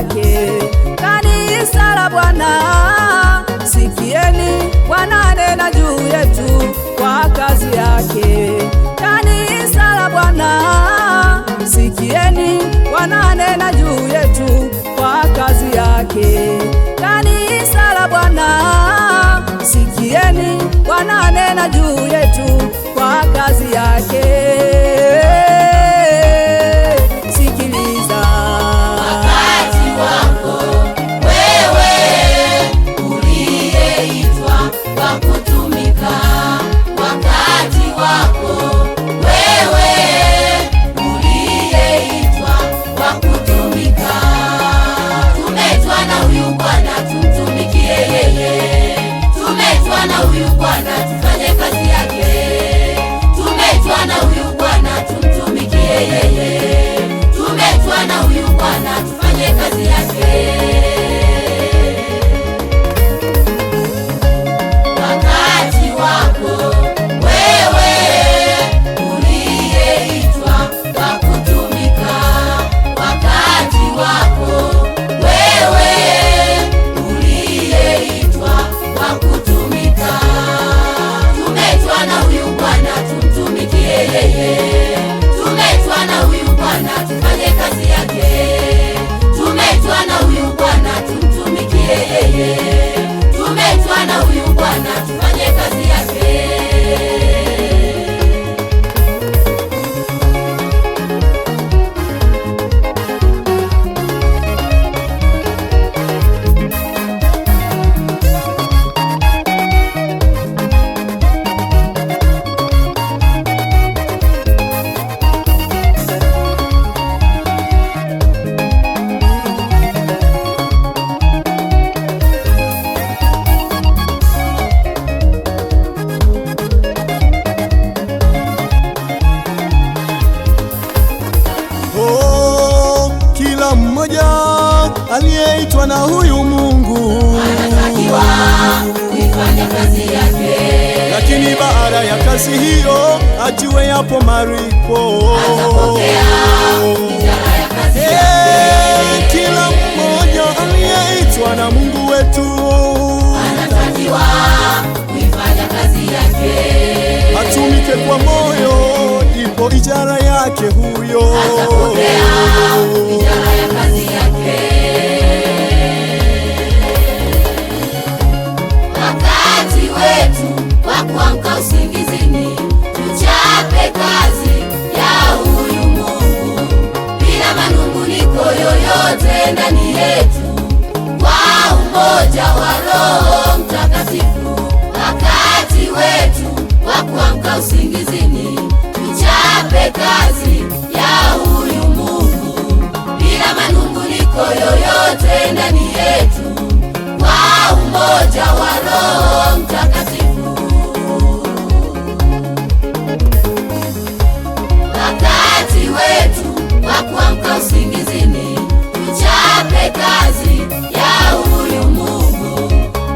yake. Kanisa la Bwana, sikieni, Bwana anena juu yetu kwa kazi yake. Kanisa la Bwana, sikieni, Bwana anena juu yetu kwa kazi yake. Kanisa la Bwana, sikieni, Bwana anena juu yetu kwa kazi yake. Sikiliza, wakati wako wewe uliyeitwa kwa kutumika, wakati wako wewe uliyeitwa kwa kutumika. Tumeitwa na huyu Bwana tumtumikie yeye, tumeitwa na huyu Bwana tufanye kazi yake, tumeitwa na huyu Bwana tumtumikie yeye, tumeitwa na huyu Bwana tufanye kazi yake. Wakati wako wewe uliyeitwa kwa kutumika, wakati wako wewe uliyeitwa kwa kutumika. Tumeitwa na huyu Bwana tumtumikie yeye, tumeitwa na huyu Bwana tufanye kazi yake, tumeitwa na huyu Bwana tumtumikie yeye, tumeitwa na huyu Bwana tufanye kazi yake. Kila mmoja aliyeitwa na huyu Mungu Anatakiwa kuifanya kazi yake, lakini baada ya kazi hiyo ajue yapo malipo. atapokea ijara ya kazi yake. Kila mmoja aliyeitwa na Mungu wetu Anatakiwa kuifanya kazi yake, atumike kwa moyo, ipo ijara yake huyo. atapokea ijara ya kazi yake. Wakati wetu wa kuamka usingizini, tuchape kazi ya huyu Mungu bila manunguniko yoyote ndani yetu, kwa umoja wa Roho Mtakatifu. Wakati wetu wa kuamka usingizini, tuchape kazi ya huyu Mungu bila manunguniko yoyote ndani yetu, kwa umoja wa Roho Mtakatifu. Wakati wetu wa kuamka usingizini, tuchape kazi ya huyu Mungu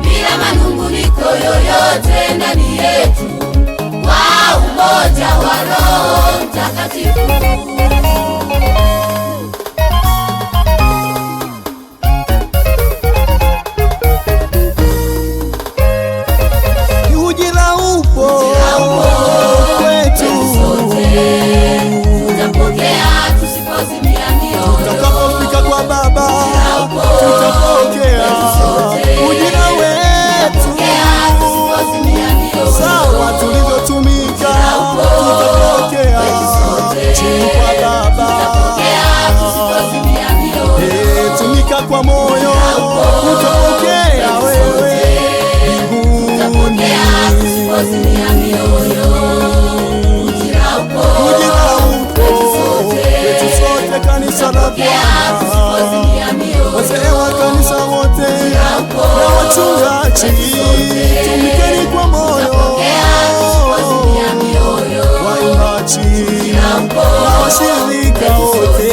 bila manunguniko yoyote ndani yetu, kwa umoja wa Roho Mtakatifu. Ujira upo kwetu, Tutapokea tusipozimia mioyo, tutakapofika kwa Baba tutapokea ujira wetu. tusipozimia mioyo, Sawa tulivyotumika tutapokea chini kwa Baba. tusipozimia mioyo, Tumika kwa moyo utapokea wewe mbinguni. tusipozimia mioyo, ujira upo Kwetu sote kanisa la Bwana, tusipozimia mioyo, wazee wa kanisa wote na wachungaji, tumikeni kwa moyo, tusipozimia mioyo, waimbaji na washirika wote